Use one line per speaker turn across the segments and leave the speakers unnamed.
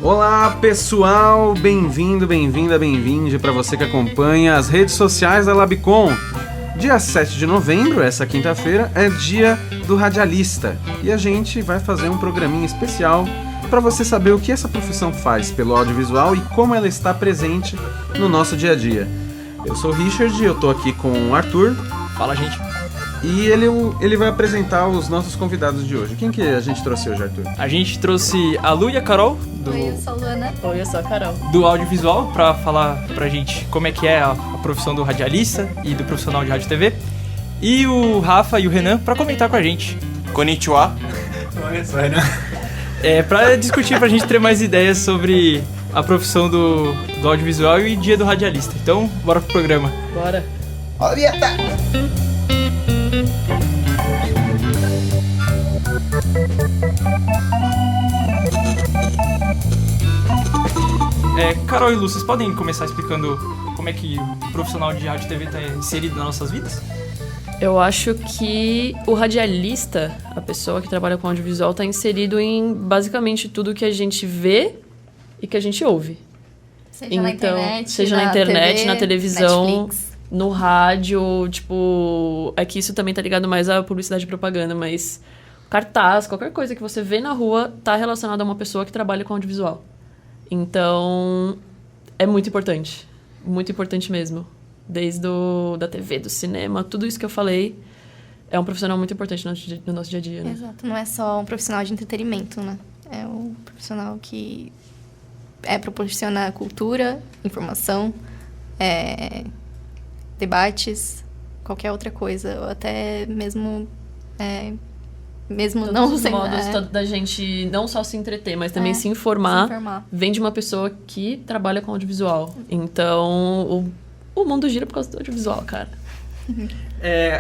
Olá pessoal, bem-vindo, bem-vinda, bem-vinde para você que acompanha as redes sociais da Labicom. Dia 7 de novembro, essa quinta-feira, é dia do radialista e a gente vai fazer um programinha especial para você saber o que essa profissão faz pelo audiovisual e como ela está presente no nosso dia a dia. Eu sou o Richard, eu tô aqui com o Arthur.
Fala, gente.
E ele vai apresentar os nossos convidados de hoje. Quem que a gente trouxe hoje, Arthur?
A gente trouxe a Lu e a Carol
Oi, eu sou a Luana.
Oi, eu sou a Carol.
do audiovisual para falar pra gente como é que é a profissão do radialista e do profissional de rádio e TV. E o Rafa e o Renan para comentar com a gente.
Konnichiwa.
Pra discutir, pra gente ter mais ideias sobre a profissão do audiovisual e dia do radialista. Então, bora pro programa.
Bora.
Carol e Lu, vocês podem começar explicando como é que o profissional de rádio e TV está inserido nas nossas vidas?
Eu acho que o radialista, a pessoa que trabalha com audiovisual, está inserido em basicamente tudo que a gente vê e que a gente ouve.
Seja na internet,
seja na internet,
TV,
na televisão,
Netflix.
no rádio, tipo... É que isso também tá ligado mais à publicidade e propaganda, mas cartaz, qualquer coisa que você vê na rua tá relacionado a uma pessoa que trabalha com audiovisual. Então, é muito importante mesmo. Desde da TV, do cinema, tudo isso que eu falei é um profissional muito importante no nosso dia a dia, né?
Exato, não é só um profissional de entretenimento, né? É um profissional que proporciona cultura, informação, debates, qualquer outra coisa, ou até mesmo
Todos
não
os
sendo...
modos da gente não só se entreter, mas também se informar, vem de uma pessoa que trabalha com audiovisual. Então, o mundo gira por causa do audiovisual, cara.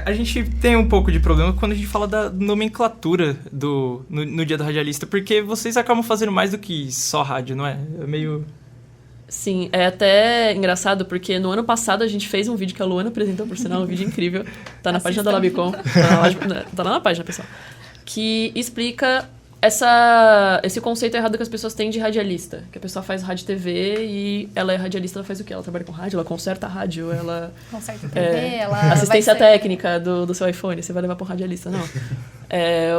A gente tem um pouco de problema quando a gente fala da nomenclatura no dia do radialista, porque vocês acabam fazendo mais do que só rádio, não é? É meio...
Sim, é até engraçado, porque no ano passado a gente fez um vídeo que a Luana apresentou, por sinal, um vídeo incrível. Tá na página da Labicom. Tá lá na página, pessoal. Que explica esse conceito errado que as pessoas têm de radialista. Que a pessoa faz rádio e TV e ela é radialista, ela faz o quê? Ela trabalha com rádio, ela conserta a rádio, ela...
Conserta a TV, ela
assistência técnica do seu iPhone, você vai levar para um radialista, não.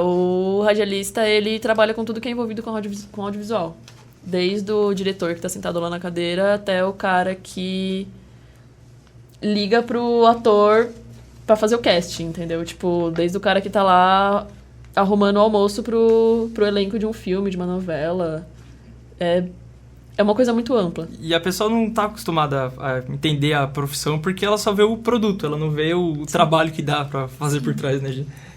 O radialista, ele trabalha com tudo que é envolvido com audiovisual. Desde o diretor que tá sentado lá na cadeira até o cara que liga pro ator pra fazer o casting, entendeu? Tipo, desde o cara que tá lá arrumando o almoço pro elenco de um filme, de uma novela. É uma coisa muito ampla.
E a pessoa não tá acostumada a entender a profissão porque ela só vê o produto, ela não vê o trabalho que dá pra fazer por trás, né, gente?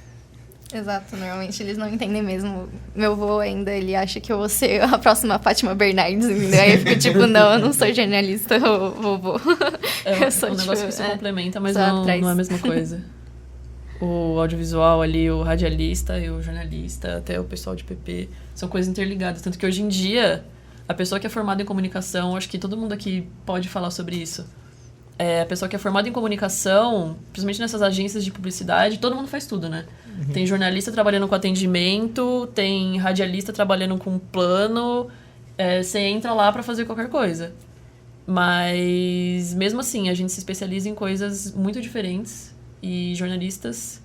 Exato, normalmente eles não entendem mesmo. Meu avô ainda, ele acha que eu vou ser a próxima Fátima Bernardes, entendeu? Aí eu fico tipo, não, eu não sou jornalista, vovô.
Eu sou, um negócio que se complementa, mas não é a mesma coisa. O audiovisual ali, o radialista e o jornalista, até o pessoal de PP, são coisas interligadas. Tanto que hoje em dia, a pessoa que é formada em comunicação, acho que todo mundo aqui pode falar sobre isso. A pessoa que é formada em comunicação, principalmente nessas agências de publicidade, todo mundo faz tudo, né? Uhum. Tem jornalista trabalhando com atendimento, tem radialista trabalhando com plano, você entra lá pra fazer qualquer coisa. Mas, mesmo assim, a gente se especializa em coisas muito diferentes e jornalistas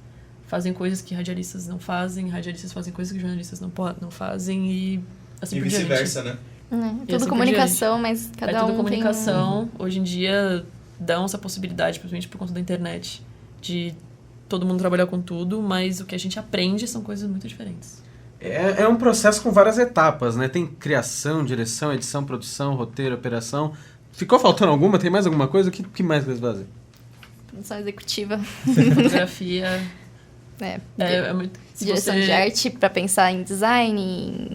fazem coisas que radialistas não fazem, radialistas fazem coisas que jornalistas não fazem e assim por diante.
E vice-versa, né?
Tudo assim comunicação, mas cada um
tudo comunicação.
tem...
Hoje em dia dão essa possibilidade, principalmente por conta da internet, de todo mundo trabalhar com tudo, mas o que a gente aprende são coisas muito diferentes.
É um processo com várias etapas, né? Tem criação, direção, edição, produção, roteiro, operação. Ficou faltando alguma? Tem mais alguma coisa? O que mais que eles fazem?
Produção executiva.
Fotografia.
Muito... Direção de arte pra pensar em design,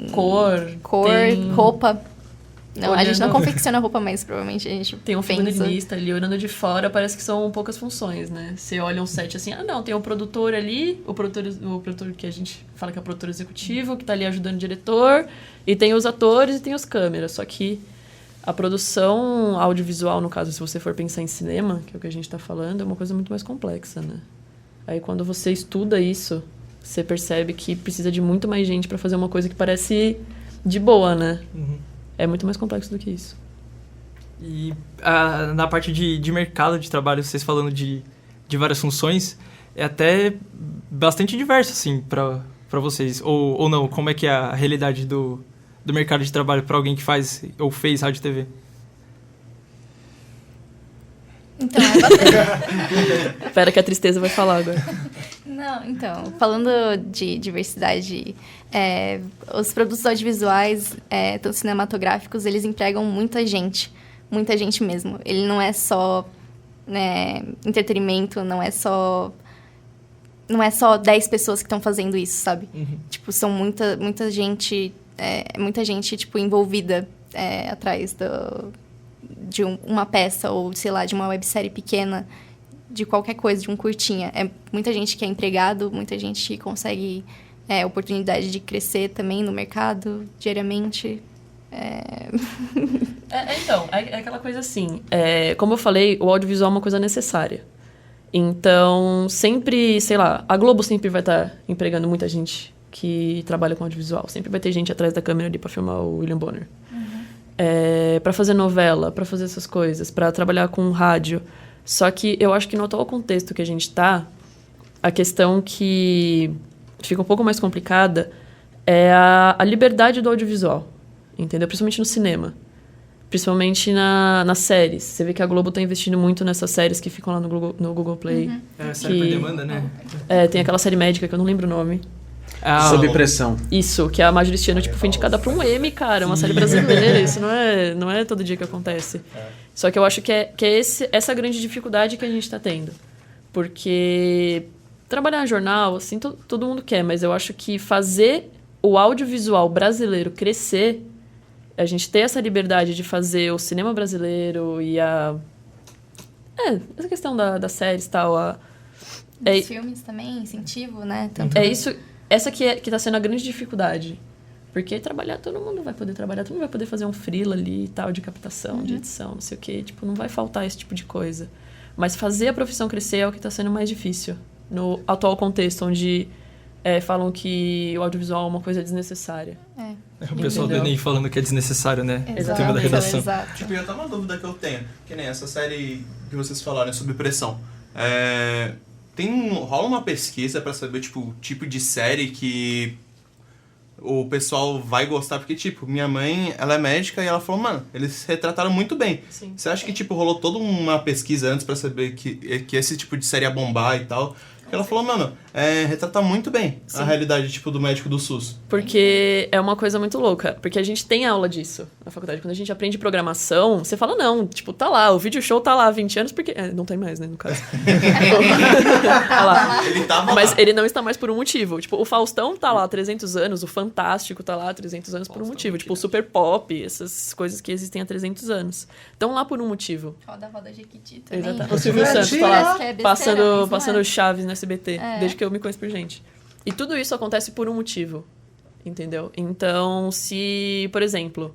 em
cor,
roupa. Não, a gente não confecciona roupa, mas provavelmente a gente
tem um figurinista ali olhando de fora, parece que são poucas funções, né? Você olha um set assim, não, tem o produtor ali, o produtor que a gente fala que é o produtor executivo, que tá ali ajudando o diretor, e tem os atores e tem os câmeras, só que a produção audiovisual, no caso, se você for pensar em cinema, que é o que a gente tá falando, é uma coisa muito mais complexa, né? Aí quando você estuda isso, você percebe que precisa de muito mais gente pra fazer uma coisa que parece de boa, né?
Uhum.
É muito mais complexo do que isso.
E na parte de mercado de trabalho, vocês falando de várias funções, é até bastante diverso, assim, para vocês. Ou não, como é que é a realidade do mercado de trabalho para alguém que faz ou fez rádio e TV?
Então, é bastante...
Espera que a tristeza vai falar agora.
Não, então, falando de diversidade, os produtos audiovisuais, tanto cinematográficos, eles empregam muita gente mesmo. Ele não é só entretenimento, não é só 10 pessoas que estão fazendo isso, sabe? Uhum. Tipo, são muita gente, tipo, envolvida atrás de uma peça ou, sei lá, de uma websérie pequena, de qualquer coisa, de um curtinha. É muita gente que é empregado, muita gente que consegue oportunidade de crescer também no mercado diariamente.
Então, é aquela coisa assim, como eu falei, o audiovisual é uma coisa necessária. Então, sempre, sei lá, a Globo sempre vai estar empregando muita gente que trabalha com audiovisual. Sempre vai ter gente atrás da câmera ali pra filmar o William Bonner. Pra fazer novela, pra fazer essas coisas, pra trabalhar com rádio. Só que eu acho que no atual contexto que a gente tá, a questão que fica um pouco mais complicada é a liberdade do audiovisual, entendeu? Principalmente no cinema. Principalmente nas séries. Você vê que a Globo tá investindo muito nessas séries que ficam lá no Google Play.
Uhum. Série por demanda, né?
Tem aquela série médica que eu não lembro o nome.
Sob Pressão.
Isso, que a Marjorie Stiano, foi indicada pra um Emmy, cara. Uma série brasileira. Isso não é todo dia que acontece. Só que eu acho que é essa grande dificuldade que a gente tá tendo. Porque trabalhar em jornal, assim, todo mundo quer. Mas eu acho que fazer o audiovisual brasileiro crescer, a gente ter essa liberdade de fazer o cinema brasileiro e essa questão das séries e tal.
Os filmes também, incentivo, né? Tanto
isso... Essa que tá sendo a grande dificuldade. Porque todo mundo vai poder trabalhar, todo mundo vai poder fazer um freela ali e tal, de captação, de edição, não sei o quê. Tipo, não vai faltar esse tipo de coisa. Mas fazer a profissão crescer é o que tá sendo mais difícil. No atual contexto, onde falam que o audiovisual é uma coisa desnecessária.
O pessoal do Enem falando que é desnessário, né?
Exato,
o tema da redação.
Exato.
Tipo, até uma dúvida que eu tenho, que nem essa série que vocês falaram sobre pressão. Rola uma pesquisa pra saber, tipo, o tipo de série que o pessoal vai gostar? Porque, tipo, minha mãe, ela é médica e ela falou, mano, eles retrataram muito bem.
Sim.
Você acha que, tipo, rolou toda uma pesquisa antes pra saber que esse tipo de série ia bombar e tal? Ela falou, mano, retrata muito bem a realidade, tipo, do médico do SUS.
Porque é uma coisa muito louca. Porque a gente tem aula disso na faculdade. Quando a gente aprende programação, você fala, não, tipo, tá lá, o video show tá lá há 20 anos, porque... não tem mais, né, no caso. Tá lá.
Ele tava
Mas
lá.
ele não está mais por um motivo. Tipo, o Faustão tá lá há 300 anos, o Fantástico tá lá há 300 anos por um motivo. Tipo, o Super Pop, essas coisas que existem há 300 anos. Estão lá por um motivo.
Roda Jequiti também.
Exatamente. O Silvio Santos tá lá
besteira,
passando Chaves no SBT, desde que eu me conheço por gente. E tudo isso acontece por um motivo, entendeu? Então, se, por exemplo,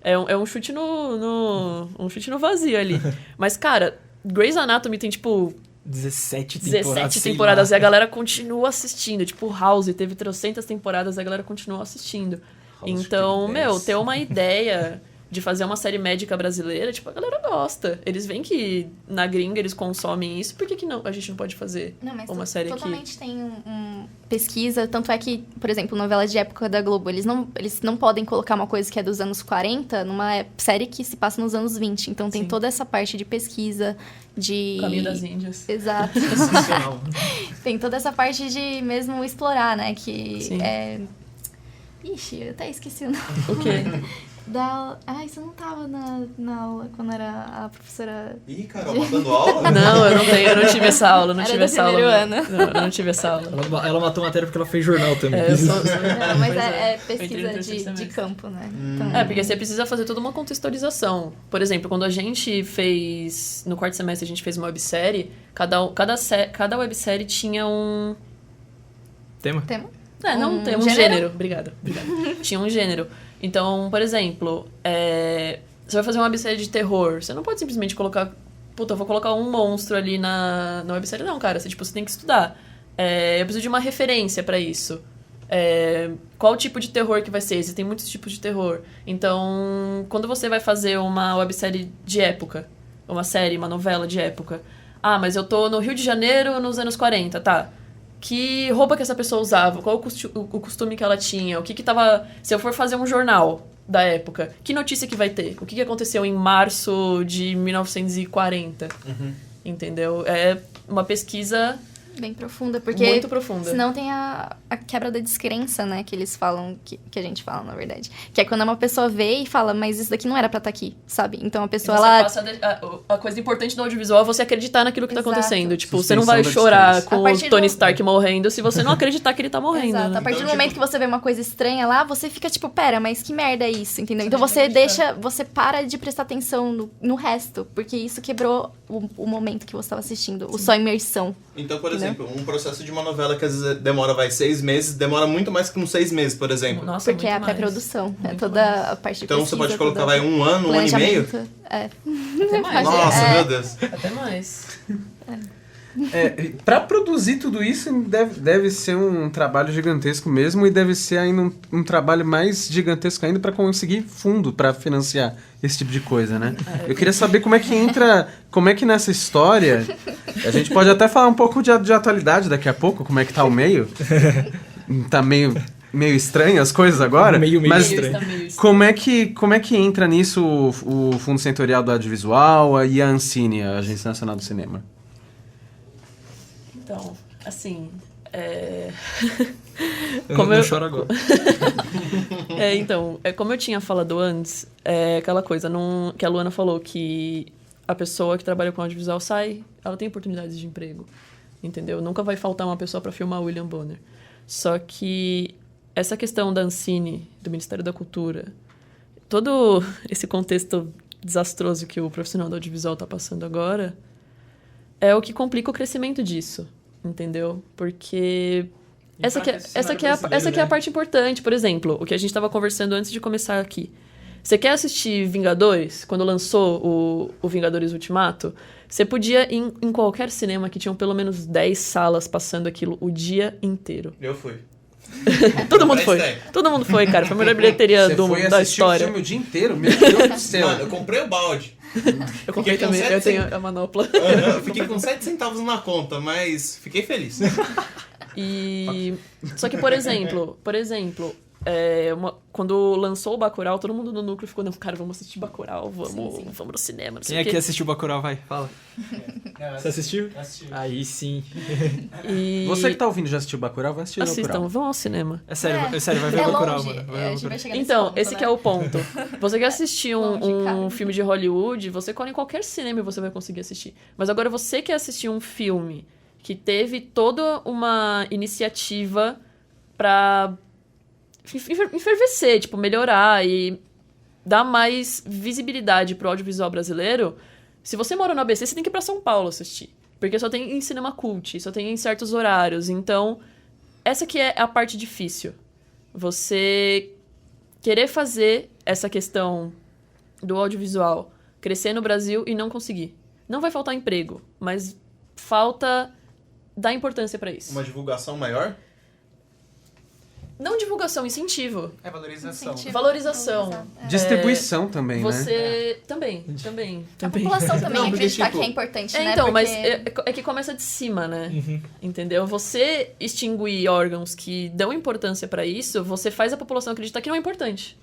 é um chute um chute no vazio ali. Mas, cara, Grey's Anatomy tem, tipo...
17
temporadas e a galera continua assistindo. Tipo, House teve 300 temporadas e a galera continua assistindo. Então, ter uma ideia de fazer uma série médica brasileira, tipo, a galera gosta. Eles veem que na gringa eles consomem isso, por que não, a gente não pode fazer uma série aqui?
Totalmente tem pesquisa, tanto é que, por exemplo, novelas de época da Globo, eles não podem colocar uma coisa que é dos anos 40 numa série que se passa nos anos 20. Então tem toda essa parte de pesquisa, de...
Caminho das Índias.
Exato. Tem toda essa parte de mesmo explorar, né? Que
Sim.
Ixi, eu até esqueci o nome.
O quê?
Isso não tava na aula quando era a professora...
Ih, Carol, matando aula?
Não, eu não tive essa aula.
Era do primeiro ano.
Não, eu não tive essa aula.
Ela matou matéria porque ela fez jornal também.
Não, mas
Pois
é
Eu entrei no
pesquisa
terceiro
de
semestre.
campo, né? Então,
Porque você precisa fazer toda uma contextualização. Por exemplo, quando a gente fez... No quarto semestre a gente fez uma websérie, cada websérie tinha um...
Tema?
Não tem um gênero. Obrigada. Tinha um gênero. Então, por exemplo, você vai fazer uma websérie de terror. Você não pode simplesmente colocar... Puta, eu vou colocar um monstro ali na websérie. Não, cara. Você tem que estudar. Eu preciso de uma referência pra isso. Qual tipo de terror que vai ser? Existem muitos tipos de terror. Então, quando você vai fazer uma websérie de época, uma novela de época, mas eu tô no Rio de Janeiro nos anos 40, tá? Que roupa que essa pessoa usava? Qual o costume que ela tinha? O que tava... Se eu for fazer um jornal da época, que notícia que vai ter? O que aconteceu em março de 1940? Entendeu? É uma pesquisa...
Bem profunda, porque...
Muito profunda.
Senão tem a quebra da descrença, né? Que eles falam, que a gente fala, na verdade. Que é quando uma pessoa vê e fala, mas isso daqui não era pra estar aqui, sabe? Então a pessoa,
a coisa importante do audiovisual é você acreditar naquilo que tá acontecendo. Tipo,
Suspensão
você não vai chorar com o Tony
do...
Stark morrendo se você não acreditar que ele tá morrendo.
Exato.
Né?
A partir
Então,
do momento que você vê uma coisa estranha lá, você fica tipo, pera, mas que merda é isso, entendeu? Então você para de prestar atenção no resto, porque isso quebrou o momento que você estava assistindo, só imersão.
Então, por exemplo, um processo de uma novela que às vezes demora 6 meses, demora muito mais que uns 6 meses, por exemplo.
Nossa,
porque é a pré-produção, é toda a parte de
então
pesquisa.
Você pode colocar, um ano e meio?
Até mais.
Nossa, meu Deus.
Até mais.
Pra produzir tudo isso deve ser um trabalho gigantesco mesmo e deve ser ainda um trabalho mais gigantesco ainda pra conseguir fundo pra financiar esse tipo de coisa, né? Eu queria saber como é que entra, como é que nessa história, a gente pode até falar um pouco de atualidade daqui a pouco, como é que tá o meio. Tá meio estranho as coisas agora, mas
estranho.
como é que entra nisso o Fundo Setorial do Audiovisual e a Ancine, a Agência Nacional do Cinema?
Então, assim...
Eu choro agora.
Então, como eu tinha falado antes, aquela coisa que a Luana falou, que a pessoa que trabalha com audiovisual ela tem oportunidades de emprego, entendeu? Nunca vai faltar uma pessoa para filmar William Bonner. Só que essa questão da Ancine, do Ministério da Cultura, todo esse contexto desastroso que o profissional do audiovisual está passando agora, é o que complica o crescimento disso, entendeu? Porque essa que é a parte importante. Por exemplo, o que a gente estava conversando antes de começar aqui. Você quer assistir Vingadores? Quando lançou o Vingadores Ultimato, você podia ir em qualquer cinema que tinham pelo menos 10 salas passando aquilo o dia inteiro.
Eu fui.
Todo mundo foi. Todo mundo foi, cara. Foi a melhor bilheteria da história.
O filme o dia inteiro? Meu Deus do céu.
Mano, eu comprei o balde.
Eu comprei também, eu tenho a manopla.
Eu fiquei com 7 centavos na conta, mas fiquei feliz.
Só que, por exemplo, quando lançou o Bacurau, todo mundo no núcleo ficou, não, cara, vamos assistir Bacurau, vamos no cinema, não sei
Quem
o quê.
aqui assistiu Bacurau, vai, fala. Você assistiu?
Assisti.
Aí sim.
Você que tá ouvindo já assistiu Bacurau, vai assistir Bacurau.
Assistam, vão ao cinema.
É sério, vai ver Bacurau, mano.
A gente vai chegar nesse
Então,
ponto,
esse
né?
que é o ponto. Você quer assistir
Longe, cara.
um filme de Hollywood, você cola em qualquer cinema e você vai conseguir assistir. Mas agora você quer assistir um filme que teve toda uma iniciativa pra enfervecer, tipo, melhorar e dar mais visibilidade pro audiovisual brasileiro. Se você mora no ABC, você tem que ir pra São Paulo assistir. Porque só tem em cinema cult, só tem em certos horários. Então, essa que é a parte difícil. Você querer fazer essa questão do audiovisual crescer no Brasil e não conseguir. Não vai faltar emprego, mas falta dar importância pra isso.
Uma divulgação maior?
Não divulgação, incentivo.
É valorização.
Valorização.
Distribuição também, né?
Você... Também.
A população também
Não, porque,
acreditar
tipo,
que é importante, né?
Então,
Porque...
mas é que começa de cima, né? Entendeu? Você extinguir órgãos que dão importância pra isso, você faz a população acreditar que não é importante.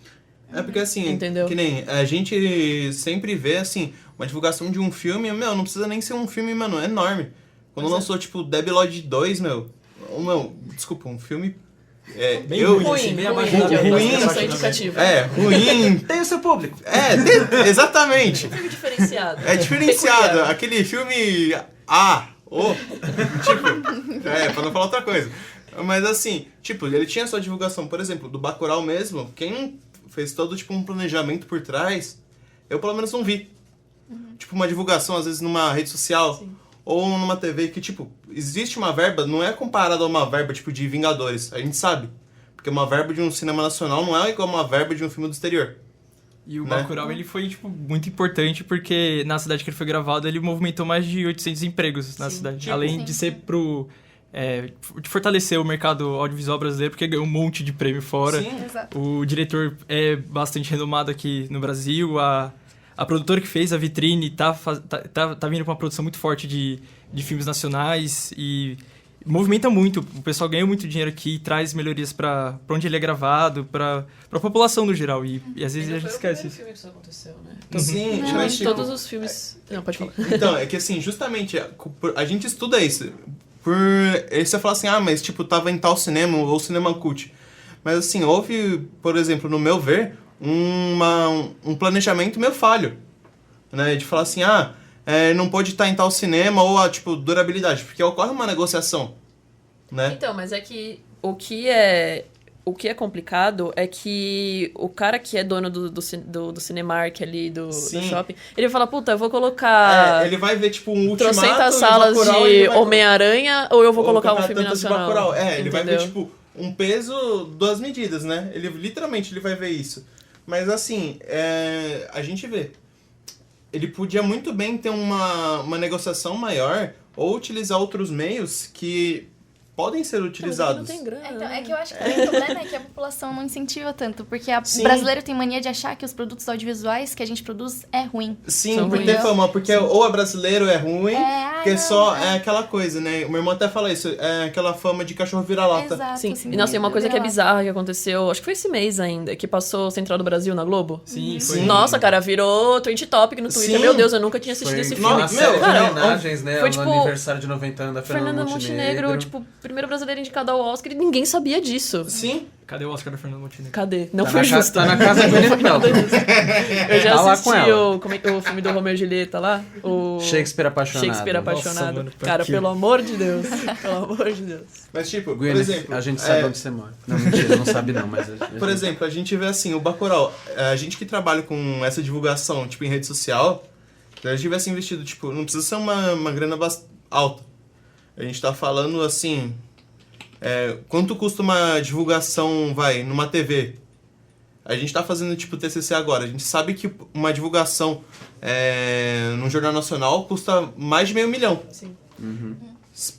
É porque assim,
Entendeu?
que nem a gente sempre vê assim, uma divulgação de um filme, não precisa nem ser um filme, mano, enorme. Quando lançou, tipo, Debi Lloyd 2, desculpa, um filme...
Bem ruim, assim, bem abaixo da
ruim,
indicativa.
Ruim.
Tem o seu público.
Exatamente.
Um filme diferenciado.
É diferenciado.
Peculiar.
Aquele filme tipo, pra não falar outra coisa. Mas assim, tipo, ele tinha sua divulgação, por exemplo, do Bacurau mesmo, quem fez todo, tipo, um planejamento por trás, eu pelo menos não vi. Tipo, uma divulgação, às vezes, numa rede social. Sim. Ou numa TV que, tipo, existe uma verba, não é comparada a uma verba, tipo, de Vingadores, a gente sabe. Porque uma verba de um cinema nacional não é igual a uma verba de um filme do exterior.
E o Bacurau, ele foi, tipo, muito importante porque na cidade que ele foi gravado, ele movimentou mais de 800 empregos na cidade.
Tipo,
além de ser pro de fortalecer o mercado audiovisual brasileiro, porque ganhou um monte de prêmio fora.
Sim.
Exato.
O diretor é bastante renomado aqui no Brasil, a produtora que fez a Vitrine tá vindo com uma produção muito forte de filmes nacionais e movimenta muito. O pessoal ganha muito dinheiro aqui e traz melhorias para onde ele é gravado, para a população no geral. E às vezes a gente esquece isso.
Filme que isso aconteceu, né?
Sim,
Não,
mas, tipo,
todos os filmes... Não, pode falar.
Então, é que assim, justamente, a gente estuda isso. Aí você fala assim, mas tipo, tava em tal cinema ou cinema cult. Mas assim, houve, por exemplo, no meu ver, um planejamento meio falho. Né? De falar assim, não pode estar em tal cinema ou, tipo, durabilidade. Porque ocorre uma negociação, né?
Então, mas é que o que é complicado é que o cara que é dono do Cinemark ali, do shopping, ele vai falar, puta, eu vou colocar...
ele vai ver, tipo, um Ultimato...
trocentas salas de Homem-Aranha ou eu vou colocar um filme nacional.
Ele vai ver, tipo, um peso, 2 medidas, né? Ele literalmente vai ver isso. Mas, assim, a gente vê. Ele podia muito bem ter uma negociação maior ou utilizar outros meios que podem ser utilizados.
Não tem grana.
Então, é que eu acho que o problema é que a população não incentiva tanto, porque o brasileiro tem mania de achar que os produtos audiovisuais que a gente produz é ruim.
Sim, por ter fama, porque ou é brasileiro é ruim, porque é aquela coisa, né? O meu irmão até fala isso, é aquela fama de cachorro vira-lata.
Exato.
Sim, e nossa, tem uma coisa que é bizarra que aconteceu, acho que foi esse mês ainda, que passou Central do Brasil na Globo.
Sim, foi.
Nossa, cara, virou trend topic no Twitter.
Sim.
Meu Deus, eu nunca tinha assistido esse filme.
Uma série de
Cara,
homenagens, né?
foi,
No
tipo,
aniversário de 90 anos da Fernanda Montenegro.
tipo, primeiro brasileiro indicado ao Oscar e ninguém sabia disso.
Sim.
Cadê o Oscar da Fernanda Montenegro?
Cadê? Não
Tá
foi
na
justo.
tá na casa da Gwyneth Paltrow.
Eu já
Tá lá
assisti
com ela.
o filme do Romeu e Julieta lá. O
Shakespeare Apaixonado.
Shakespeare
Nossa,
Apaixonado.
mano, pra
Cara,
quê?
pelo amor de Deus. Pelo amor de Deus.
Mas, tipo, por
Gwyneth,
exemplo...
a gente sabe onde você mora. Não, mentira, não sabe não, mas...
Por exemplo, a gente vê assim, o Bacurau, a gente que trabalha com essa divulgação, tipo, em rede social, se a gente tivesse investido, tipo, não precisa ser uma grana alta. A gente tá falando, assim, quanto custa uma divulgação, numa TV? A gente tá fazendo, tipo, TCC agora. A gente sabe que uma divulgação num jornal nacional custa mais de R$500 mil.
Sim.
Uhum.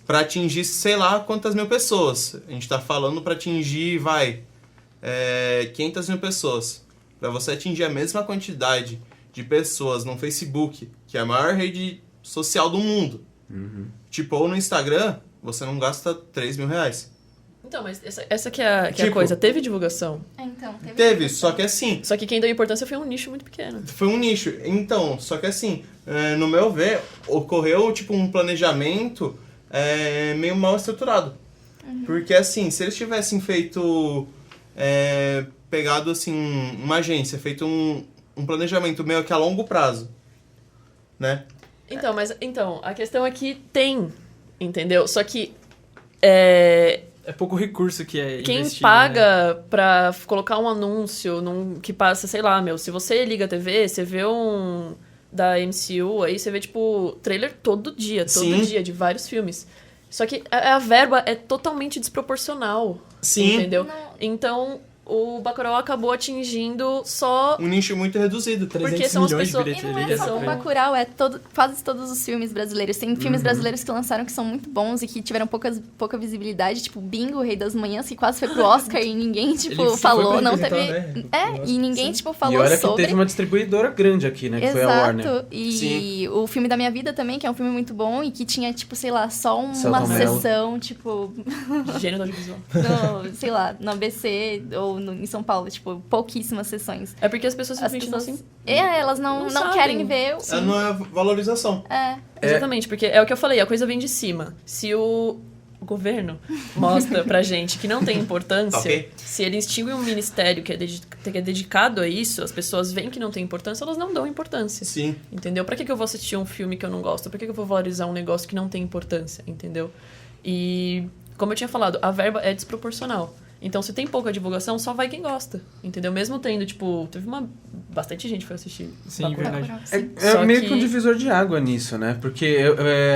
Pra atingir, sei lá, quantas mil pessoas. A gente tá falando pra atingir, 500 mil pessoas. Pra você atingir a mesma quantidade de pessoas no Facebook, que é a maior rede social do mundo.
Uhum.
Tipo, ou no Instagram, você não gasta R$3 mil.
Então, mas essa que é a
Tipo,
coisa. Teve divulgação.
Então,
Teve, só que assim,
Só que quem deu importância foi um nicho muito pequeno.
foi um nicho. Então, só que assim, no meu ver, ocorreu tipo um planejamento meio mal estruturado. Porque assim, se eles tivessem feito, pegado assim, uma agência, feito um planejamento meio que a longo prazo, né?
Então, a questão é que tem, entendeu? Só que
É pouco recurso que é
quem
investido,
paga pra colocar um anúncio que passa, sei lá, se você liga a TV, você vê um da MCU, aí você vê, tipo, trailer todo dia, de vários filmes. Só que a verba é totalmente desproporcional.
Sim.
Entendeu?
Não.
Então, o Bacurau acabou atingindo só...
Um nicho muito reduzido.
300
Porque são as
milhões
pessoas-
de
E não
bilheteria.
é só o Bacurau, quase todos os filmes brasileiros. Tem filmes brasileiros que lançaram que são muito bons e que tiveram pouca visibilidade, tipo Bingo, o Rei das Manhãs, que quase foi pro Oscar e ninguém, tipo,
Ele
falou,
foi pra
não teve...
representar, né?
E ninguém, tipo,
E
falou
olha que
sobre...
teve uma distribuidora grande aqui, né? Que foi a Warner.
Exato. E
Sim.
o filme da minha vida também, que é um filme muito bom e que tinha, tipo, sei lá, só uma
Selton Mello.
sessão, tipo,
Gênero do audiovisual.
sei lá, no ABC ou em São Paulo, tipo, pouquíssimas sessões.
É porque as pessoas
As
simplesmente
pessoas...
não se...
elas não
sabem.
querem ver.
Não é valorização.
Exatamente, porque é o que eu falei, a coisa vem de cima. Se o governo mostra pra gente que não tem importância,
Ok.
se ele extingue um ministério que é dedicado a isso, as pessoas veem que não tem importância, elas não dão importância.
Sim.
Entendeu? Pra que eu vou assistir um filme que eu não gosto? Pra que eu vou valorizar um negócio que não tem importância? Entendeu? E, como eu tinha falado, a verba é desproporcional. Então, se tem pouca divulgação, só vai quem gosta. Entendeu? Mesmo tendo, tipo... Bastante gente foi assistir.
Sim,
Bacurau.
verdade.
É
Só
meio
que-
que um divisor de água nisso, né? Porque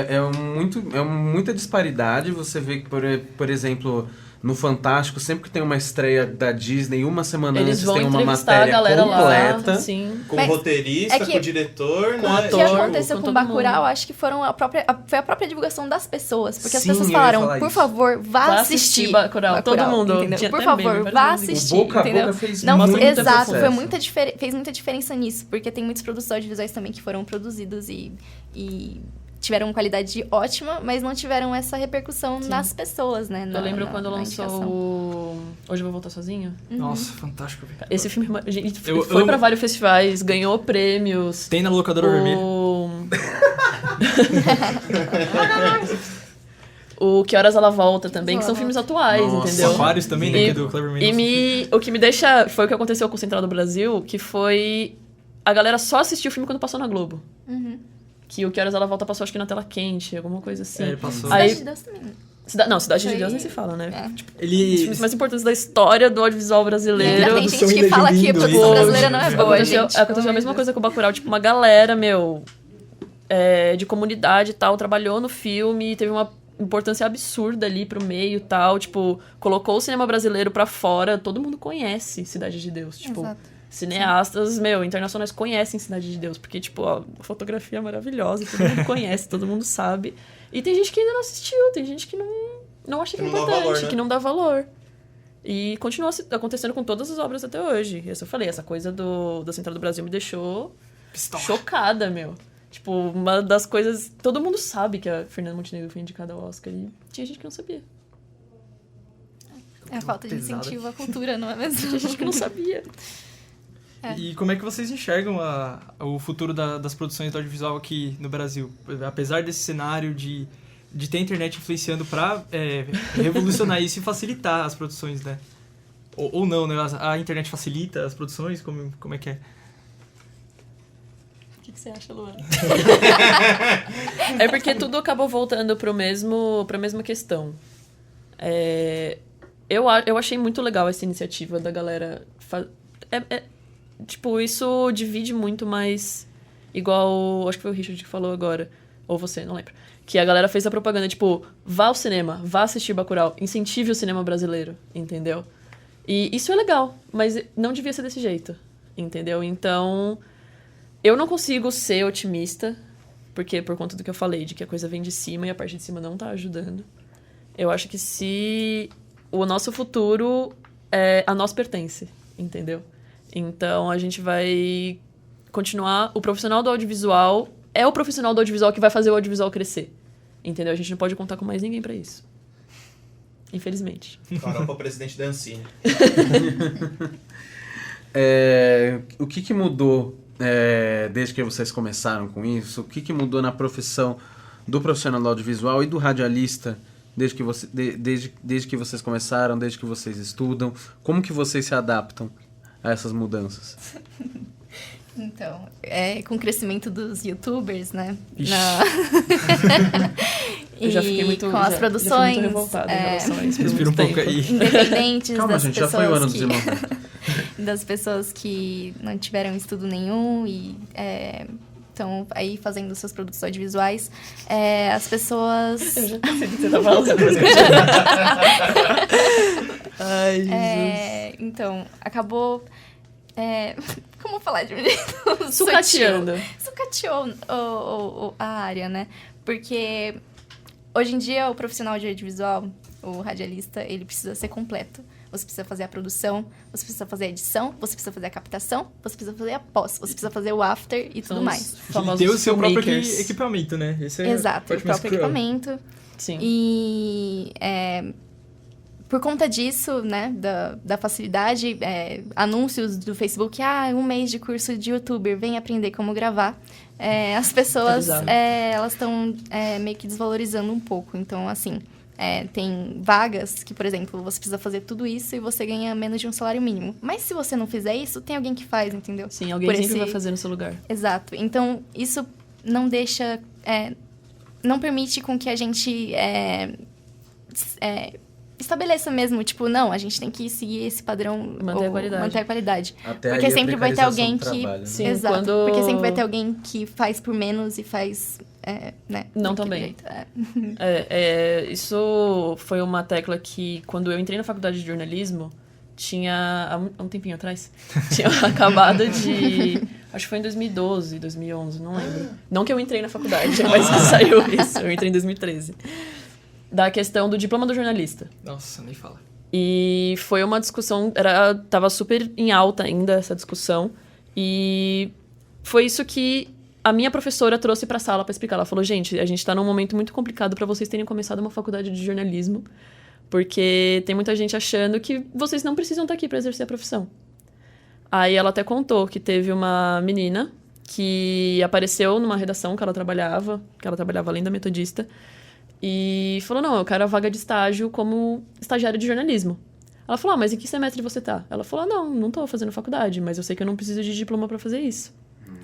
é muita disparidade. Você vê que, por exemplo, no Fantástico, sempre que tem uma estreia da Disney, uma semana
eles
antes tem uma
entrevistar
matéria
a galera
completa.
lá, sim.
Com o roteirista, com o diretor,
com
né?
o
O
ator.
que aconteceu
com
com
todo
Bacurau,
mundo.
acho que foi a própria divulgação das pessoas. Porque as
Sim,
pessoas
eu ia
falaram,
falar
por
isso.
favor, vá assistir
Bacurau. Todo mundo.
entendeu?
Tinha
Por
até meme,
favor,
vários
vá
memes.
assistir,
O boca a
entendeu?
boca fez
Não,
muito
exato,
sucesso.
fez muita diferença nisso, porque tem muitos produtos audiovisuais também que foram produzidos e tiveram uma qualidade ótima, mas não tiveram essa repercussão nas pessoas, né?
Eu lembro quando
na
lançou
indicação.
o Hoje Eu Vou Voltar Sozinho.
Nossa, fantástico, velho.
Esse filme, gente,
Eu
foi
amo.
pra vários festivais, ganhou prêmios.
Tem na locadora vermelha.
O Que Horas Ela Volta também, que são filmes atuais,
Nossa.
entendeu?
Aquários também, né? Que é do Cleber Mendonça.
O que me deixa... Foi o que aconteceu com o Central do Brasil, que foi... A galera só assistiu o filme quando passou na Globo. Que o Que Horas Ela Volta passou, acho que na tela quente, alguma coisa assim.
É, ele passou.
Aí-
Cidade de Deus também.
Cidade
Foi-
de Deus nem se fala, né?
É.
Tipo, os
Ele...
filmes mais importantes da história do audiovisual
E ainda
brasileiro.
tem
produção
gente que fala que a
lindo,
produção
lindo.
brasileira não é boa,
Aconteceu,
gente.
aconteceu a mesma coisa com o Bacurau. Tipo, uma galera, de comunidade e tal, trabalhou no filme, teve uma importância absurda ali pro meio e tal. Tipo, colocou o cinema brasileiro pra fora. Todo mundo conhece Cidade de Deus. Tipo,
Exato.
cineastas, internacionais conhecem Cidade de Deus. Porque, tipo, ó, a fotografia é maravilhosa. Todo mundo conhece, todo mundo sabe. E tem gente que ainda não assistiu, tem gente que não acha que é
Que não dá
importante,
valor, né?
que não dá valor. E continua acontecendo com todas as obras até hoje. Isso eu falei, essa coisa da Central do Brasil me deixou
Pistola.
chocada, meu. Tipo, uma das coisas... Todo mundo sabe que a Fernanda Montenegro foi indicada ao Oscar e tinha gente que não sabia.
É a falta de
Pesado.
incentivo à cultura, não é mesmo?
Tinha gente que não sabia.
E como é que vocês enxergam o futuro das produções do audiovisual aqui no Brasil? Apesar desse cenário de ter a internet influenciando pra revolucionar isso e facilitar as produções, né? Ou não, né? A internet facilita as produções? Como é que é?
O que você acha, Luana? É porque tudo acabou voltando pra mesma questão. Eu achei muito legal essa iniciativa da galera. Tipo, isso divide muito mais. Igual. Acho que foi o Richard que falou agora. Ou você, não lembro. Que a galera fez a propaganda, tipo, vá ao cinema, vá assistir Bacurau, incentive o cinema brasileiro, entendeu? E isso é legal, mas não devia ser desse jeito, entendeu? Então, eu não consigo ser otimista, porque por conta do que eu falei, de que a coisa vem de cima e a parte de cima não tá ajudando. Eu acho que se o nosso futuro a nós pertence, entendeu? Então, a gente vai continuar... O profissional do audiovisual é o profissional do audiovisual que vai fazer o audiovisual crescer, entendeu? A gente não pode contar com mais ninguém pra isso. Infelizmente.
Carol pra presidente da Ancine.
O que mudou desde que vocês começaram com isso? O que mudou na profissão do profissional do audiovisual e do radialista desde que vocês começaram, desde que vocês estudam? Como que vocês se adaptam a essas mudanças?
Então, com o crescimento dos youtubers, né?
Ixi.
Eu já fiquei muito...
com as produções
Já fui muito revoltada em relação a isso por
Respira um
muito
pouco
tempo.
aí.
independentes
Calma,
das
gente, já
pessoas
foi o ano dos
que...
irmãos.
das pessoas que não tiveram estudo nenhum e estão aí fazendo seus produtos audiovisuais. As pessoas...
Eu já sei do que você tá falando. Ai, Jesus.
Então, acabou... como falar de um jeito
Sucateando.
sucateou a área, né? Porque hoje em dia o profissional de audiovisual, o radialista, ele precisa ser completo. Você precisa fazer a produção, você precisa fazer a edição, você precisa fazer a captação, você precisa fazer a pós, você precisa fazer o after e tudo mais.
Famosos
Ter o seu próprio
filmmakers.
equipamento, né? Esse
Exato,
a
o
parte mais
próprio
cruel.
equipamento.
Sim.
E por conta disso, né, da facilidade, anúncios do Facebook, 1 mês de curso de youtuber, vem aprender como gravar. As pessoas,
Exato.
elas estão meio que desvalorizando um pouco. Então, assim, tem vagas que, por exemplo, você precisa fazer tudo isso e você ganha menos de um salário mínimo. Mas se você não fizer isso, tem alguém que faz, entendeu?
Sim, alguém
Por
sempre
esse-
vai fazer no seu lugar.
Exato. Então, isso não deixa... não permite com que a gente estabeleça mesmo, tipo, não, a gente tem que seguir esse padrão...
Manter a
ou
qualidade.
Manter a qualidade.
Até
Porque
aí a
sempre vai ter
precarização
alguém
do
que...
trabalho, né?
Sim,
Exato.
quando-
Porque sempre vai ter alguém que faz por menos e faz né?
Não também. Isso foi uma tecla que, quando eu entrei na faculdade de jornalismo, tinha, há um tempinho atrás, tinha acabado de... Acho que foi em 2012, 2011, não lembro. Não que eu entrei na faculdade, mas que saiu isso. Eu entrei em 2013. Da questão do diploma do jornalista.
Nossa, nem fala.
E foi uma discussão, tava super em alta ainda essa discussão. E foi isso que a minha professora trouxe pra sala pra explicar. Ela falou, gente, a gente tá num momento muito complicado pra vocês terem começado uma faculdade de jornalismo, porque tem muita gente achando que vocês não precisam estar aqui pra exercer a profissão. Aí ela até contou que teve uma menina que apareceu numa redação que ela trabalhava além da Metodista, e falou, não, eu quero a vaga de estágio como estagiária de jornalismo. Ela falou, mas em que semestre você tá? Ela falou, não tô fazendo faculdade, mas eu sei que eu não preciso de diploma pra fazer isso. Nossa.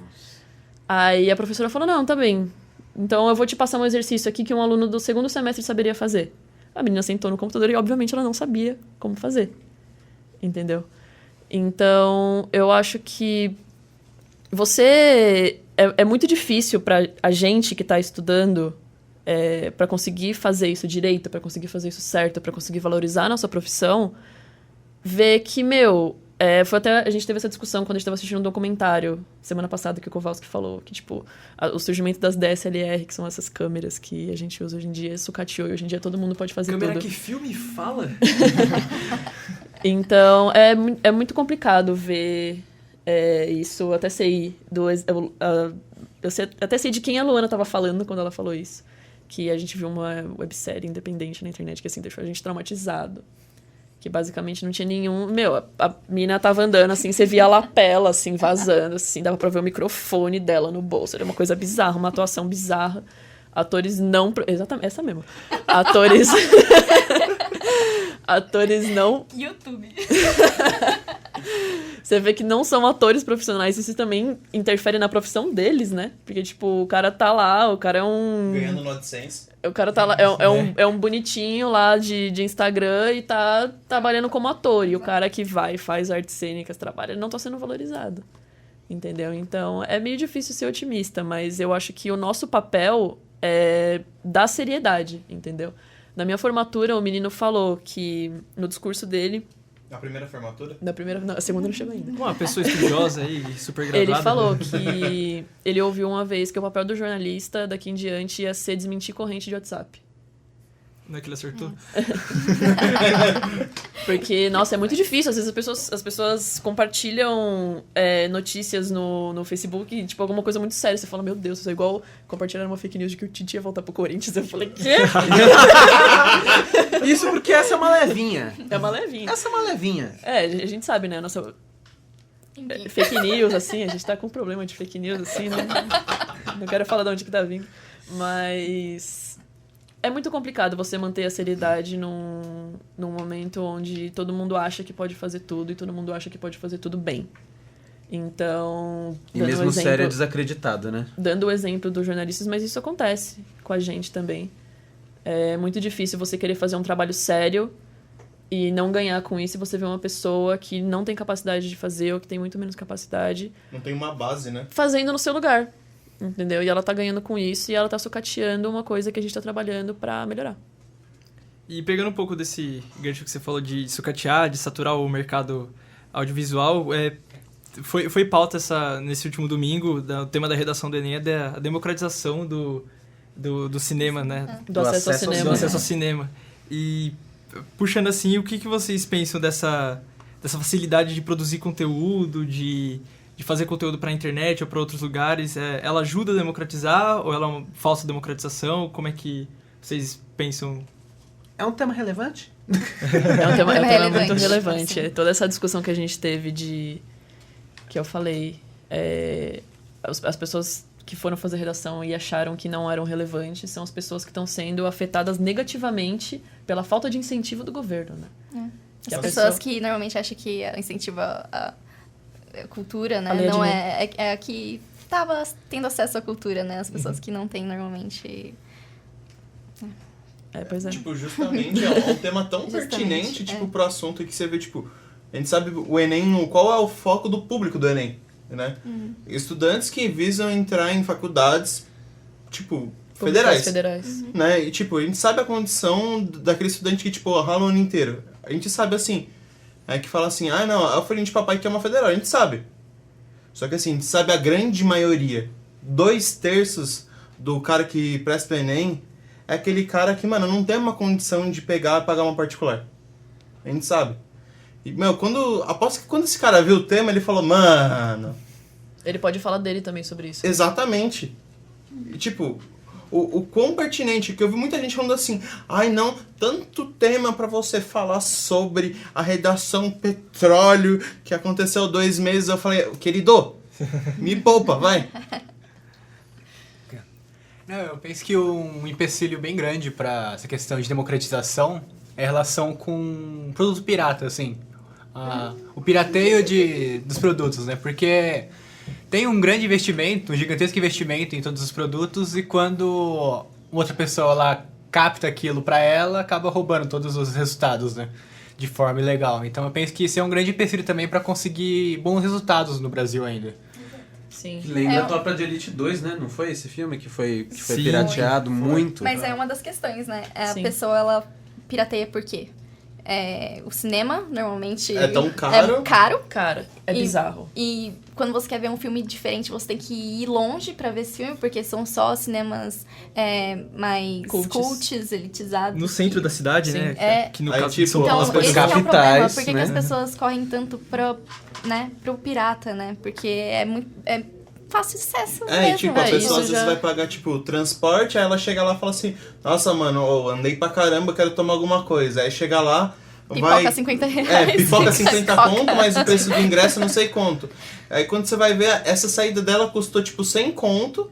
Aí a professora falou, não, tá bem. Então eu vou te passar um exercício aqui que um aluno do segundo semestre saberia fazer. A menina sentou no computador e, obviamente, ela não sabia como fazer. Entendeu? Então, eu acho que é muito difícil pra a gente que tá estudando para conseguir fazer isso direito, para conseguir fazer isso certo, para conseguir valorizar a nossa profissão, ver que, foi até, a gente teve essa discussão quando a gente estava assistindo um documentário semana passada que o Kowalski falou que, tipo, o surgimento das DSLR, que são essas câmeras que a gente usa hoje em dia, sucateou, e hoje em dia todo mundo pode fazer
câmera
tudo.
Que filme fala?
Então, é muito complicado ver isso. Eu até sei até sei de quem a Luana estava falando quando ela falou isso. Que a gente viu uma websérie independente na internet que, assim, deixou a gente traumatizado. Que basicamente não tinha nenhum... a mina tava andando, assim, você via a lapela, assim, vazando, assim, dava pra ver o microfone dela no bolso. Era uma coisa bizarra, uma atuação bizarra. Atores não... Exatamente, essa mesmo. Atores não...
YouTube.
Você vê que não são atores profissionais, isso também interfere na profissão deles, né? Porque, tipo, o cara tá lá, o cara é um...
Ganhando no AdSense.
O cara tá lá, é um bonitinho lá de Instagram e tá trabalhando como ator. E o cara que vai e faz artes cênicas, trabalha, ele não tá sendo valorizado. Entendeu? Então, é meio difícil ser otimista, mas eu acho que o nosso papel é dar seriedade, entendeu? Na minha formatura, o menino falou que, no discurso dele...
Na primeira formatura?
Não, a segunda não chegou ainda.
Uma pessoa estudiosa aí, super gravada.
Ele falou que ele ouviu uma vez que o papel do jornalista daqui em diante ia ser desmentir corrente de WhatsApp.
Não é que ele acertou?
Porque, nossa, é muito difícil. Às vezes as pessoas compartilham notícias no Facebook, e, tipo, alguma coisa muito séria. Você fala, meu Deus, isso é igual compartilhar uma fake news de que o Tite ia voltar pro Corinthians. Eu falei, quê?
Isso porque essa é uma levinha.
É uma levinha.
Essa é uma levinha.
A gente sabe, né? Nossa... Fake news, assim, a gente tá com um problema de fake news, assim, né? Não quero falar de onde que tá vindo. Mas... é muito complicado você manter a seriedade num momento onde todo mundo acha que pode fazer tudo e todo mundo acha que pode fazer tudo bem. Então...
E mesmo sério é desacreditado, né?
Dando o exemplo dos jornalistas, mas isso acontece com a gente também. É muito difícil você querer fazer um trabalho sério e não ganhar com isso, e você vê uma pessoa que não tem capacidade de fazer ou que tem muito menos capacidade...
Não tem uma base, né?
Fazendo no seu lugar. Entendeu? E ela tá ganhando com isso e ela tá sucateando uma coisa que a gente tá trabalhando pra melhorar.
E pegando um pouco desse gancho que você falou de sucatear, de saturar o mercado audiovisual, foi pauta nesse último domingo, o tema da redação do Enem é a democratização do cinema, né?
Do acesso ao cinema.
Do acesso ao cinema. E puxando assim, o que vocês pensam dessa facilidade de produzir conteúdo, de fazer conteúdo para a internet ou para outros lugares? Ela ajuda a democratizar ou ela é uma falsa democratização? Como é que vocês pensam?
É um tema relevante?
É um tema muito relevante. Toda essa discussão que a gente teve que eu falei, as pessoas que foram fazer redação e acharam que não eram relevantes são as pessoas que estão sendo afetadas negativamente pela falta de incentivo do governo, né?
As pessoas que normalmente acham que incentiva a cultura, né? Não é a que estava tendo acesso à cultura, né? As pessoas que não têm normalmente...
Pois é.
Tipo, justamente é um tema tão pertinente, tipo, pro assunto que você vê, tipo... A gente sabe o Enem, qual é o foco do público do Enem, né? Estudantes que visam entrar em faculdades, tipo,
Publicidades
federais. Né? E, tipo, a gente sabe a condição daquele estudante que, tipo, rala o ano inteiro. A gente sabe, assim, que fala assim, não, é o filhinho de papai que é uma federal. A gente sabe. Só que, assim, a gente sabe a grande maioria. 2/3 do cara que presta o Enem é aquele cara que, mano, não tem uma condição de pegar e pagar uma particular. A gente sabe. E, aposto que quando esse cara viu o tema, ele falou, mano...
Ele pode falar dele também sobre isso.
Exatamente. E, tipo... O quão pertinente, que eu vi muita gente falando assim, não, tanto tema pra você falar sobre a redação petróleo que aconteceu 2 meses. Eu falei, querido, me poupa, vai.
Não, eu penso que um empecilho bem grande pra essa questão de democratização é a relação com produto pirata, assim. O pirateio dos produtos, né? Porque... tem um grande investimento, um gigantesco investimento em todos os produtos e quando outra pessoa lá capta aquilo pra ela, acaba roubando todos os resultados, né? De forma ilegal. Então eu penso que isso é um grande empecilho também pra conseguir bons resultados no Brasil ainda.
Sim.
Lembra a Tropa de Elite 2, né? Não foi esse filme que foi
Sim,
pirateado muito?
Mas é uma das questões, né? A
Sim.
pessoa, ela pirateia por quê? O cinema, normalmente...
É tão caro.
É caro.
Cara, é bizarro.
E quando você quer ver um filme diferente, você tem que ir longe pra ver esse filme, porque são só cinemas mais cults, elitizados.
No centro da cidade,
Sim.
né? Que no
Aí,
caso
tipo,
são
Então,
as coisas
esse é o problema.
capitais,
Por que
né?
que as pessoas correm tanto pro pirata, né? Porque é fácil acesso mesmo.
Tipo, a
né?
pessoa às
Isso
vezes vai pagar, tipo, transporte, aí ela chega lá e fala assim, nossa, mano, eu andei pra caramba, quero tomar alguma coisa. Aí chega lá,
Pipoca 50 reais.
Pipoca 50 conto, mas o preço do ingresso não sei quanto. Aí quando você vai ver, essa saída dela custou, tipo, 100 conto.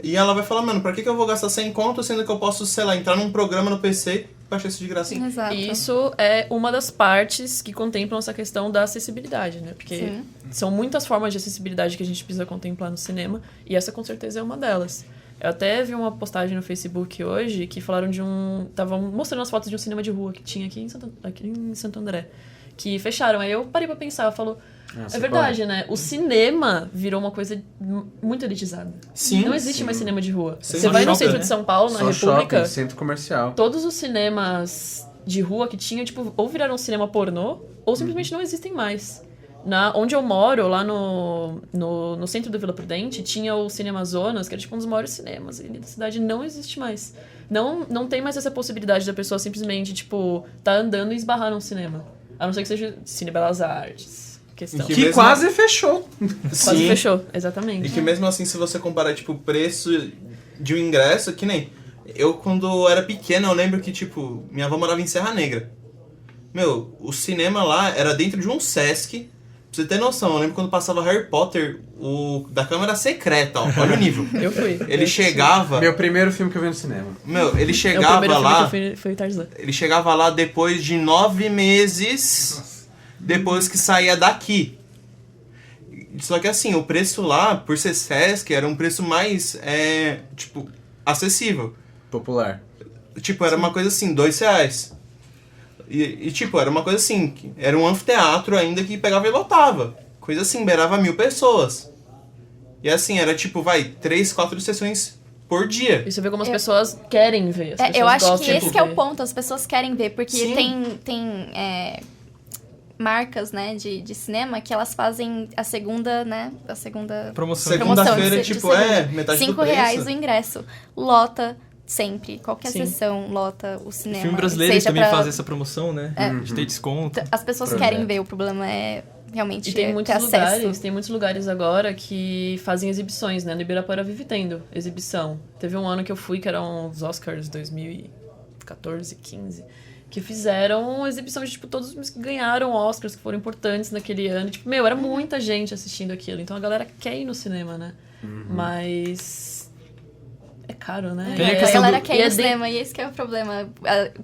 E ela vai falar, mano, pra que eu vou gastar 100 conto, sendo que eu posso, sei lá, entrar num programa no PC e baixar isso de graça?
Exato.
E isso é uma das partes que contemplam essa questão da acessibilidade, né? Porque
Sim.
são muitas formas de acessibilidade que a gente precisa contemplar no cinema, e essa com certeza é uma delas. Eu até vi uma postagem no Facebook hoje que falaram estavam mostrando as fotos de um cinema de rua que tinha aqui em Santo André, que fecharam. Aí eu parei pra pensar, eu falo... é verdade, né? O cinema virou uma coisa muito elitizada.
Sim.
Não existe mais cinema de rua.
Sem
Você vai no
shopping,
centro
né?
de São Paulo, na
Só
República,
shopping, centro comercial.
todos os cinemas de rua que tinha, tipo, ou viraram um cinema pornô, ou simplesmente não existem mais. Onde eu moro, lá no centro do Vila Prudente, tinha o Cinema Zonas, que era tipo um dos maiores cinemas ali da cidade, não existe mais. Não tem mais essa possibilidade da pessoa simplesmente, tipo, tá andando e esbarrar num cinema. A não ser que seja Cine Belas Artes. Questão.
Que
Que
mesmo-
quase fechou.
Quase
Sim.
fechou, exatamente.
E que mesmo assim, se você comparar, tipo, o preço de um ingresso, que nem... Eu, quando era pequeno, eu lembro que, tipo, minha avó morava em Serra Negra. Meu, o cinema lá era dentro de um Sesc. Pra você ter noção, eu lembro quando passava Harry Potter, da câmera secreta, ó, olha o nível.
Eu fui.
Ele chegava...
Meu primeiro filme que eu vi no cinema.
Meu, ele
O
chegava
primeiro
lá...
filme que eu fui foi Tarzan.
Ele chegava lá depois de 9 meses, depois que saía daqui. Só que assim, o preço lá, por ser Sesc, era um preço mais, tipo, acessível.
Popular.
Tipo, era uma coisa assim, R$2. E tipo, era uma coisa assim, era um anfiteatro ainda que pegava e lotava. Coisa assim, beirava 1.000 pessoas. E assim, era tipo, 3, 4 sessões por dia.
E você vê como as pessoas querem ver. As pessoas
Eu acho que
gostam de
esse que é o
ver.
ponto, as pessoas querem ver, porque
Sim.
tem marcas, né, de cinema que elas fazem a segunda, né,
Promoção.
Segunda-feira,
de
tipo,
segunda.
metade do
R$5
preço.
o ingresso. Lota sempre. Qualquer
Sim.
sessão lota o cinema.
Filme brasileiro
Seja
também
pra-
fazem essa promoção, né? De ter desconto.
As pessoas
Projeto.
querem ver, o problema é realmente
E tem muitos
ter acesso.
lugares, tem muitos lugares agora que fazem exibições, né? No Ibirapuera vive tendo exibição. Teve um ano que eu fui, que eram os Oscars 2014, 15, que fizeram exibição de, tipo, todos os filmes que ganharam Oscars, que foram importantes naquele ano. Tipo, era muita gente assistindo aquilo. Então a galera quer ir no cinema, né? Mas... é caro, né?
Tem a
A
questão
galera
do-
quer
e
ir
é
no
de-
cinema, e esse que é o problema.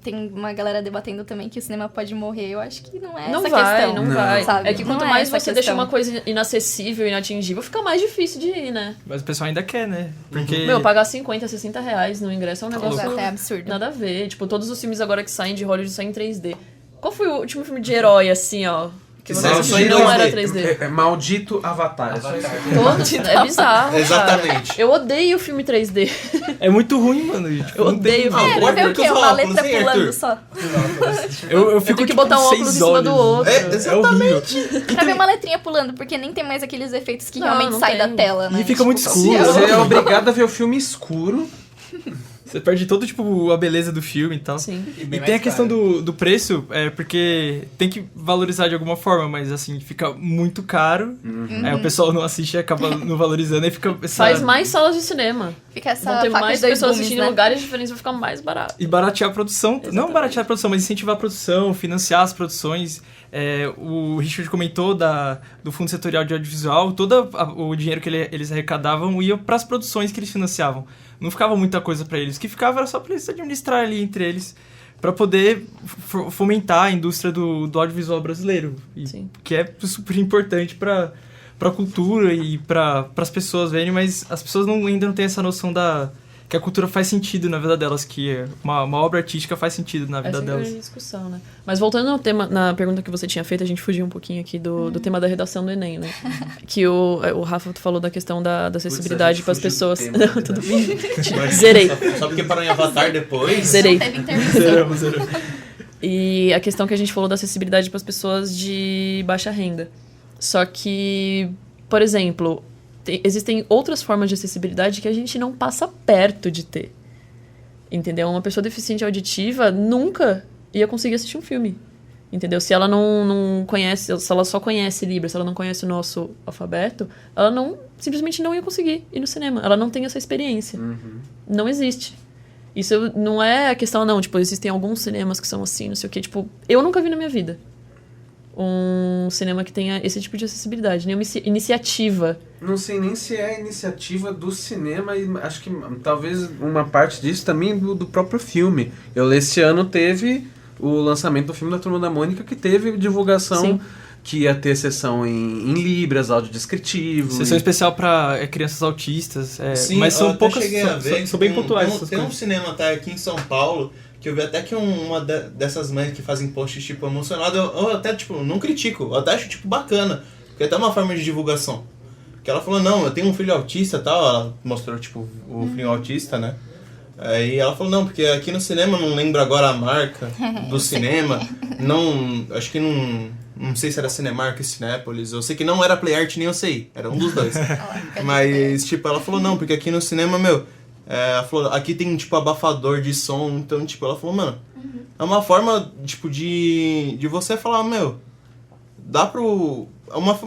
Tem uma galera debatendo também que o cinema pode morrer. Eu acho que não é
Não
essa
vai,
questão.
não
Não.
vai.
Sabe?
É que quanto
Não é
mais
essa
você deixa
questão.
uma coisa inacessível, inatingível, fica mais difícil de ir, né?
Mas o pessoal ainda quer, né? Porque...
Pagar 50, 60 reais no ingresso é um negócio
Exato, é absurdo.
nada a ver. Tipo, todos os filmes agora que saem de Hollywood saem em 3D. Qual foi o último filme de herói, assim, ó? Que você assistiu não era 3D.
Maldito Avatar.
Todos, é bizarro.
Exatamente.
Cara. Eu odeio o filme 3D.
É muito ruim, mano. Tipo,
eu odeio.
Pra ver o quê? Uma letra pulando só.
Eu fico
tenho que botar um óculos em cima do outro.
Exatamente.
Pra ver uma letrinha pulando, porque nem tem mais aqueles efeitos que realmente saem da tela, né?
E fica muito escuro.
Você é obrigado a ver o filme escuro.
Você perde todo, tipo, a beleza do filme e tal.
Sim.
E tem a questão do preço, porque tem que valorizar de alguma forma, mas assim, fica muito caro. Aí o pessoal não assiste e acaba não valorizando e fica...
Faz mais salas de cinema.
Fica essa
vão ter
faca
mais
de dois
pessoas
gumes,
assistindo
né?
em lugares diferentes, vai ficar mais barato.
E baratear a produção.
Exatamente.
Não baratear a produção, mas incentivar a produção, financiar as produções. O Richard comentou do Fundo Setorial de Audiovisual, todo o dinheiro que eles arrecadavam ia para as produções que eles financiavam. Não ficava muita coisa para eles. O que ficava era só para eles administrar ali entre eles, para poder fomentar a indústria do audiovisual brasileiro. Que é super importante para a cultura e para as pessoas verem, mas as pessoas ainda não têm essa noção que a cultura faz sentido na vida delas, que uma obra artística faz sentido na vida delas.
Essa é a discussão, né? Mas voltando ao tema, na pergunta que você tinha feito, a gente fugiu um pouquinho aqui do tema da redação do Enem, né? Que o Rafa falou da questão da acessibilidade para as pessoas. Não, tudo bem. Zerei.
Só porque parou em Avatar depois.
Zerei.
Não teve intervenção.
Zeramos.
E a questão que a gente falou da acessibilidade para as pessoas de baixa renda. Só que, por exemplo, existem outras formas de acessibilidade que a gente não passa perto de ter. Entendeu? Uma pessoa deficiente auditiva nunca ia conseguir assistir um filme. Entendeu? Se ela não conhece, se ela só conhece Libras, se ela não conhece o nosso alfabeto, ela simplesmente não ia conseguir ir no cinema. Ela não tem essa experiência. Não existe. Isso não é a questão, não. Tipo, existem alguns cinemas que são assim, não sei o quê. Tipo, eu nunca vi na minha vida um cinema que tenha esse tipo de acessibilidade, nenhuma iniciativa.
Não sei nem se é a iniciativa do cinema, e acho que talvez uma parte disso também do próprio filme. Esse ano teve o lançamento do filme da Turma da Mônica, que teve divulgação.
Sim.
Que ia ter sessão em Libras, áudio descritivo.
Sessão especial para crianças autistas.
Sim,
mas são poucas. São bem pontuais.
Tem um cinema aqui em São Paulo que eu vi até que uma dessas mães que fazem posts tipo emocionado, eu até tipo não critico, eu até acho tipo bacana, porque é até uma forma de divulgação. Que ela falou, não, eu tenho um filho autista e tal, ela mostrou tipo o filho autista, né? Aí ela falou, não, porque aqui no cinema, não lembro agora a marca do cinema, não, acho que não sei se era Cinemark ou Cinépolis, eu sei que não era PlayArt nem eu sei, era um dos dois. Mas tipo, ela falou, não, porque aqui no cinema, ela falou, aqui tem, tipo, abafador de som, então, tipo, ela falou, mano, é uma forma, tipo, de você falar, dá pro...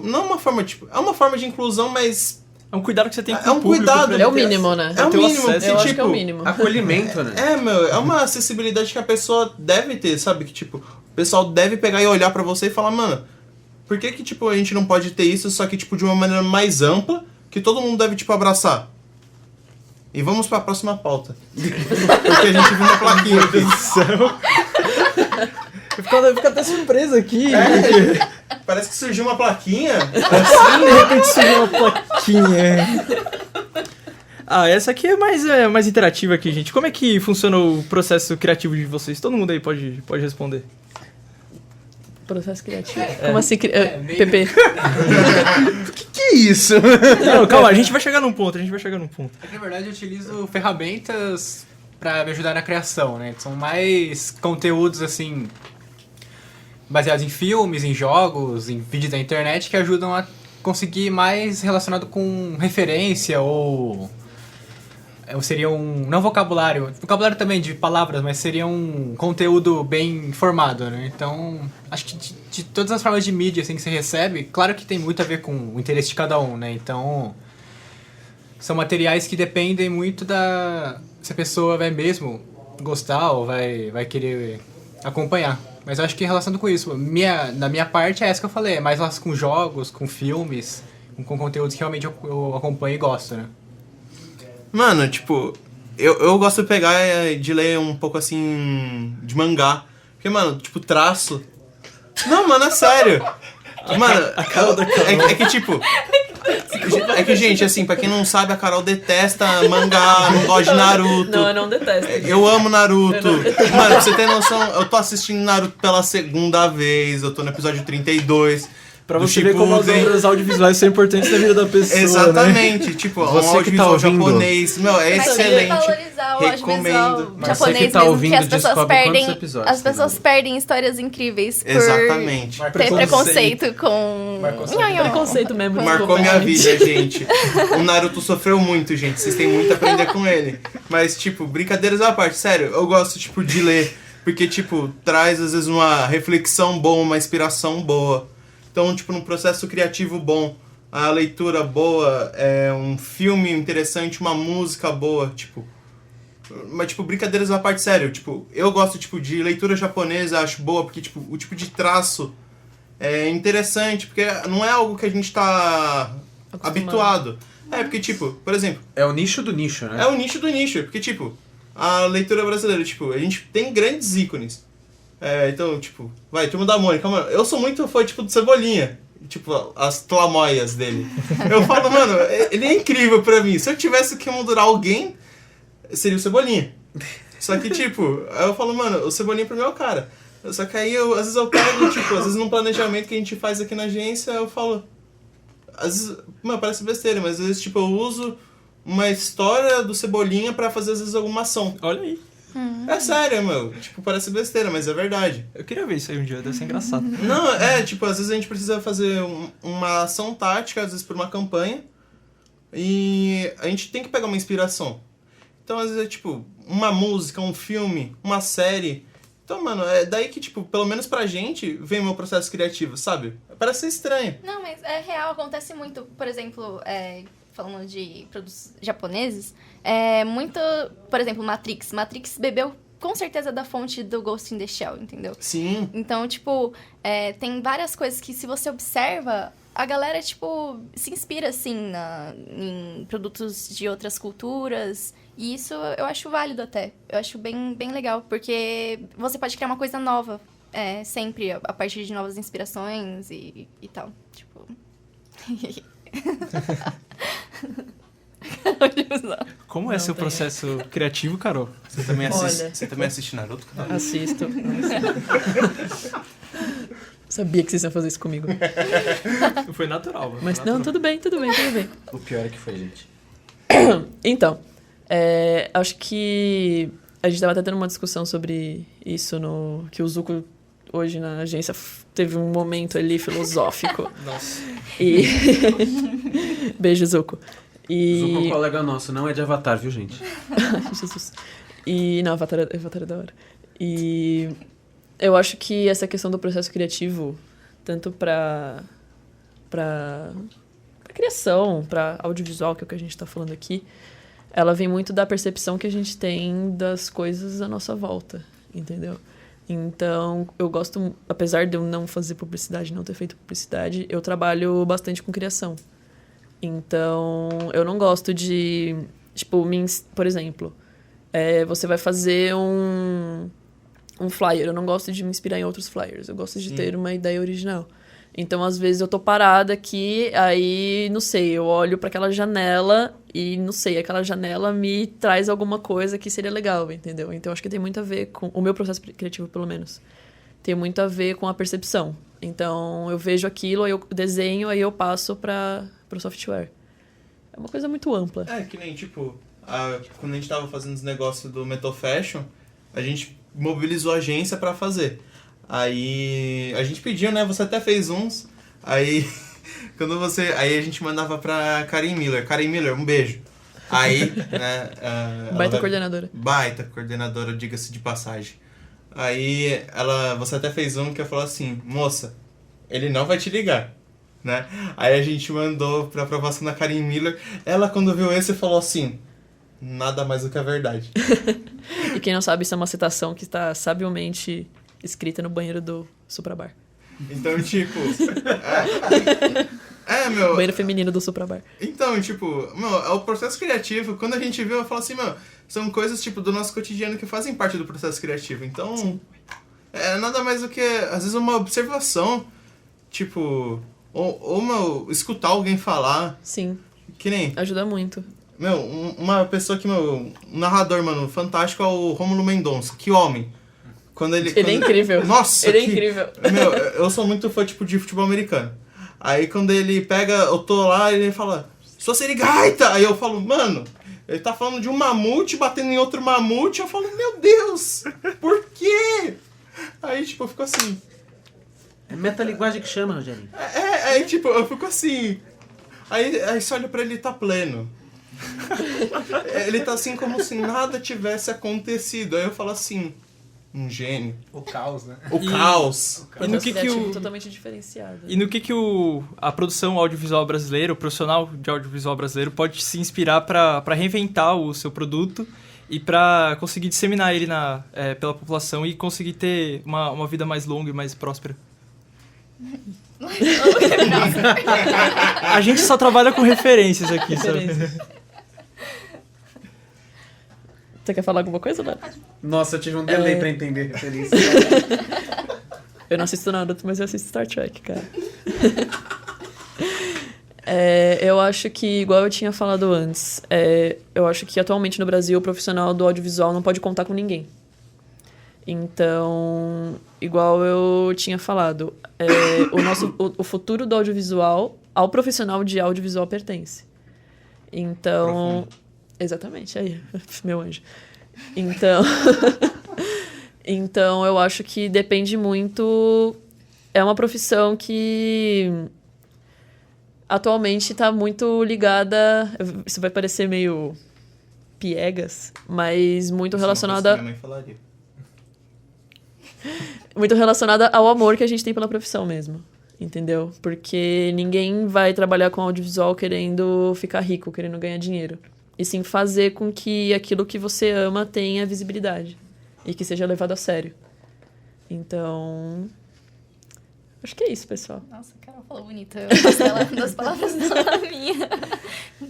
não é uma forma, tipo, é uma forma de inclusão, mas...
É um cuidado que você tem com
o público.
Cuidado. É o mínimo, né?
É o mínimo,
acesso,
eu acho
tipo,
que é o mínimo.
Acolhimento, né?
É uma acessibilidade que a pessoa deve ter, sabe? Que, tipo, o pessoal deve pegar e olhar pra você e falar, mano, por que tipo, a gente não pode ter isso, só que, tipo, de uma maneira mais ampla, que todo mundo deve, tipo, abraçar? E vamos pra próxima pauta. Porque a gente viu uma plaquinha. Meu Deus do céu.
Eu fico até surpreso aqui.
Parece que surgiu uma plaquinha.
Assim, de repente surgiu uma plaquinha. Essa aqui é mais interativa aqui, gente. Como é que funciona o processo criativo de vocês? Todo mundo aí pode responder.
Processo criativo. Como assim? PP.
Que é isso?
Não, calma, a gente vai chegar num ponto.
É que, na verdade, eu utilizo ferramentas pra me ajudar na criação, né? São mais conteúdos, assim, baseados em filmes, em jogos, em vídeos da internet, que ajudam a conseguir mais relacionado com referência ou seria não vocabulário também de palavras, mas seria um conteúdo bem informado, né? Então, acho que de todas as formas de mídia assim, que você recebe, claro que tem muito a ver com o interesse de cada um, né? Então, são materiais que dependem muito se a pessoa vai mesmo gostar ou vai querer acompanhar. Mas eu acho que relacionado com isso, da minha parte é essa que eu falei, é mais relação com jogos, com filmes, com conteúdos que realmente eu acompanho e gosto, né?
Mano, tipo, eu gosto de pegar de ler um pouco assim de mangá. Porque, mano, tipo, traço. Não, mano, é sério. Mano, é que tipo. É que, gente, assim, pra quem não sabe, a Carol detesta mangá, não gosta de Naruto.
Não, eu não detesto.
Eu amo Naruto. Mano, pra você ter noção, eu tô assistindo Naruto pela segunda vez, eu tô no episódio 32.
Pra você ver como as obras audiovisuais são importantes na vida da pessoa,
exatamente,
né?
tipo,
Você
um audiovisual
que tá ouvindo,
japonês. Meu, é
Mas
excelente.
valorizar o
Recomendo.
audiovisual
Mas
japonês
você que tá
mesmo,
ouvindo,
que as pessoas
descobre
perdem,
quantos episódios
as pessoas
tem,
perdem histórias incríveis por
Exatamente.
ter preconceito com...
Preconceito mesmo.
Marcou minha vida, gente. O Naruto sofreu muito, gente. Vocês têm muito a aprender com ele. Mas, tipo, brincadeiras à parte. Sério, eu gosto, tipo, de ler. Porque, tipo, traz, às vezes, uma reflexão boa, uma inspiração boa. Então, tipo, num processo criativo bom, a leitura boa, um filme interessante, uma música boa, tipo... Mas, tipo, brincadeiras à parte, sério. Tipo, eu gosto, tipo, de leitura japonesa, acho boa, porque, tipo, o tipo de traço é interessante, porque não é algo que a gente tá habituado. Porque, tipo, por exemplo...
É o nicho do nicho, né?
É o nicho do nicho, porque, tipo, a leitura brasileira, tipo, a gente tem grandes ícones. Então, tipo, Turma da Mônica, mano, eu sou muito fã, tipo, do Cebolinha. Tipo, as tlamóias dele. Eu falo, mano, ele é incrível pra mim. Se eu tivesse que moldurar alguém, seria o Cebolinha. Só que, tipo, aí eu falo, mano, o Cebolinha pra mim é o cara. Só que aí, às vezes eu pego, tipo, às vezes num planejamento que a gente faz aqui na agência, eu falo... Às vezes, mano, parece besteira, mas às vezes, tipo, eu uso uma história do Cebolinha pra fazer, às vezes, alguma ação.
Olha aí.
É sério, meu. Tipo, parece besteira, mas é verdade.
Eu queria ver isso aí um dia, deve ser engraçado.
Não, tipo, às vezes a gente precisa fazer uma ação tática, às vezes por uma campanha, e a gente tem que pegar uma inspiração. Então, às vezes é tipo, uma música, um filme, uma série. Então, mano, é daí que, tipo, pelo menos pra gente, vem o meu processo criativo, sabe? Parece ser estranho.
Não, mas é real, acontece muito. Por exemplo, falando de produtos japoneses, muito... Por exemplo, Matrix. Matrix bebeu com certeza da fonte do Ghost in the Shell, entendeu?
Sim.
Então, tipo, tem várias coisas que se você observa, a galera, tipo, se inspira, assim, em produtos de outras culturas. E isso eu acho válido até. Eu acho bem, bem legal, porque você pode criar uma coisa nova, sempre, a partir de novas inspirações e tal. Tipo...
Como é seu processo criativo, Carol?
Você também assiste Naruto?
Assisto. Sabia que vocês iam fazer isso comigo.
Foi natural.
Mas
natural.
não, tudo bem.
O pior é que foi, gente.
Então, acho que a gente tava até tendo uma discussão sobre isso que o Zuko hoje na agência teve um momento ali filosófico.
Nossa.
E beijo, Zuko.
Zuko é um colega nosso, não é de Avatar, viu, gente?
Jesus. E não, Avatar é da hora. E eu acho que essa questão do processo criativo, tanto pra criação, pra audiovisual, que é o que a gente tá falando aqui, ela vem muito da percepção que a gente tem das coisas à nossa volta, entendeu? Então, eu gosto, apesar de eu não fazer publicidade, não ter feito publicidade, eu trabalho bastante com criação. Então, eu não gosto de, tipo, por exemplo, você vai fazer um flyer, eu não gosto de me inspirar em outros flyers, eu gosto de ter uma ideia original. Então, às vezes, eu tô parada aqui, aí, não sei, eu olho para aquela janela e, não sei, aquela janela me traz alguma coisa que seria legal, entendeu? Então, acho que tem muito a ver com... O meu processo criativo, pelo menos, tem muito a ver com a percepção. Então, eu vejo aquilo, aí eu desenho, aí eu passo pro software. É uma coisa muito ampla.
Que nem, tipo, quando a gente tava fazendo os negócios do Metal Fashion, a gente mobilizou a agência pra fazer. Aí a gente pediu, né? Você até fez uns. Aí aí a gente mandava pra Karen Miller. Karen Miller, um beijo. Aí, né?
Coordenadora.
Baita coordenadora, diga-se de passagem. Aí você até fez um que eu falou assim, moça, ele não vai te ligar, né? Aí a gente mandou pra aprovação da Karen Miller. Ela, quando viu esse, falou assim, nada mais do que a verdade.
E quem não sabe, isso é uma citação que está sabiamente escrita no banheiro do Suprabar.
Então, tipo... meu...
Banheiro feminino do Suprabar.
Então, tipo... é o processo criativo. Quando a gente viu, eu falo assim, são coisas, tipo, do nosso cotidiano que fazem parte do processo criativo. Então, nada mais do que, às vezes, uma observação. Tipo, Ou escutar alguém falar.
Sim.
Que nem...
Ajuda muito.
Uma pessoa que, um narrador, mano, fantástico é o Rômulo Mendonça. Que homem. Ele
é incrível.
Nossa,
ele é incrível.
Eu sou muito fã, tipo, de futebol americano. Aí quando ele pega, eu tô lá, ele fala, sua serigaita! Aí eu falo, mano, ele tá falando de um mamute batendo em outro mamute. Eu falo, meu Deus, por quê? Aí, tipo, eu fico assim...
É metalinguagem que chama, Rogério.
Aí, tipo, eu fico assim... Aí você olha pra ele, tá pleno. Ele tá assim como se nada tivesse acontecido. Aí eu falo assim... Um gênio.
O caos, né?
O caos.
E no que totalmente diferenciado.
E no que a produção audiovisual brasileira, o profissional de audiovisual brasileiro pode se inspirar para reinventar o seu produto e para conseguir disseminar ele pela população e conseguir ter uma vida mais longa e mais próspera? A gente só trabalha com referências aqui, sabe?
Você quer falar alguma coisa, né?
Nossa, eu tive um delay pra entender a referência.
Eu não assisto nada, mas eu assisto Star Trek, cara. Eu acho que, igual eu tinha falado antes, eu acho que atualmente no Brasil o profissional do audiovisual não pode contar com ninguém. Então, igual eu tinha falado, o futuro do audiovisual ao profissional de audiovisual pertence. Então... Profundo. Exatamente, aí, meu anjo. Então, eu acho que depende muito... É uma profissão que atualmente está muito ligada... Isso vai parecer meio piegas, mas muito relacionada...
Minha mãe falaria.
Muito relacionada ao amor que a gente tem pela profissão mesmo. Entendeu? Porque ninguém vai trabalhar com audiovisual querendo ficar rico, querendo ganhar dinheiro. E sim fazer com que aquilo que você ama tenha visibilidade. E que seja levado a sério. Então... Acho que é isso, pessoal.
Nossa, a Carol falou bonita. Eu gostei das palavras dela minha.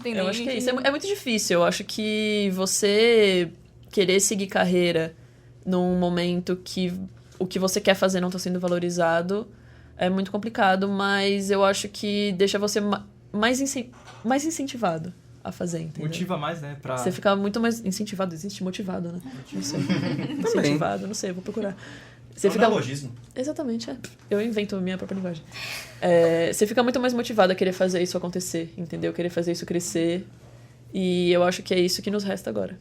Eu acho que é isso. É muito difícil. Eu acho que você querer seguir carreira num momento que o que você quer fazer não está sendo valorizado é muito complicado, mas eu acho que deixa você mais incentivado a fazer, entendeu?
Motiva mais, né?
Você fica muito mais incentivado. Existe motivado, né? Não sei. Incentivado, não sei, vou procurar. Você fica...
neologismo.
Exatamente, Eu invento a minha própria linguagem. Você fica muito mais motivado a querer fazer isso acontecer, entendeu? Querer fazer isso crescer. E eu acho que é isso que nos resta agora.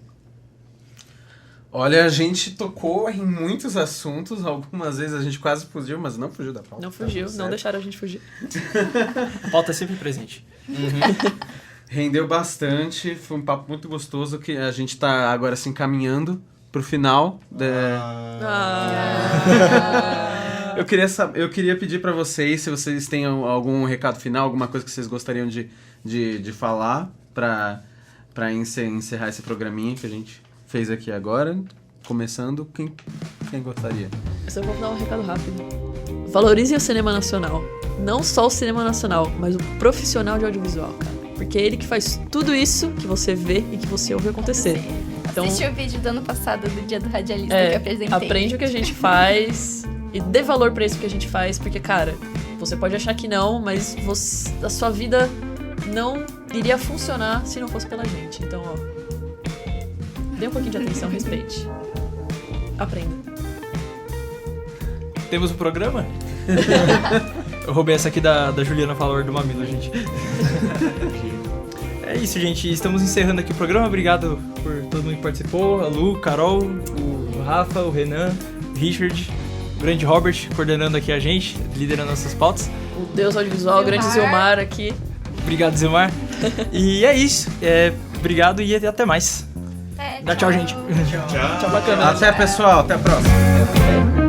Olha, a gente tocou em muitos assuntos. Algumas vezes a gente quase fugiu, mas não fugiu da pauta.
Não fugiu, não deixaram a gente fugir.
A pauta é sempre presente.
Uhum. Rendeu bastante, foi um papo muito gostoso que a gente tá agora assim caminhando pro final. Eu queria pedir para vocês, se vocês têm algum recado final, alguma coisa que vocês gostariam de falar para encerrar esse programinha que a gente fez aqui agora. Começando, quem gostaria?
Eu só vou dar um recado rápido. Valorizem o cinema nacional. Não só o cinema nacional, mas o profissional de audiovisual, cara. Porque é ele que faz tudo isso que você vê e que você ouve acontecer. Então,
assiste o vídeo do ano passado, do Dia do Radialista, que eu apresentei.
Aprende o que a gente faz e dê valor pra isso que a gente faz, porque, cara, você pode achar que não, mas a sua vida não iria funcionar se não fosse pela gente. Então, dê um pouquinho de atenção, respeite. Aprenda.
Temos um programa? Eu roubei essa aqui da Juliana Valor do Mamilo, gente. É isso, gente. Estamos encerrando aqui o programa. Obrigado por todo mundo que participou. A Lu, Carol, o Rafa, o Renan, o Richard, o grande Robert coordenando aqui a gente, liderando nossas pautas.
O Deus audiovisual, o grande Zilmar aqui.
Obrigado, Zilmar. E é isso. Obrigado e até mais. Dá tchau, gente.
Tchau.
Tchau, bacana.
Até, pessoal. Até a próxima.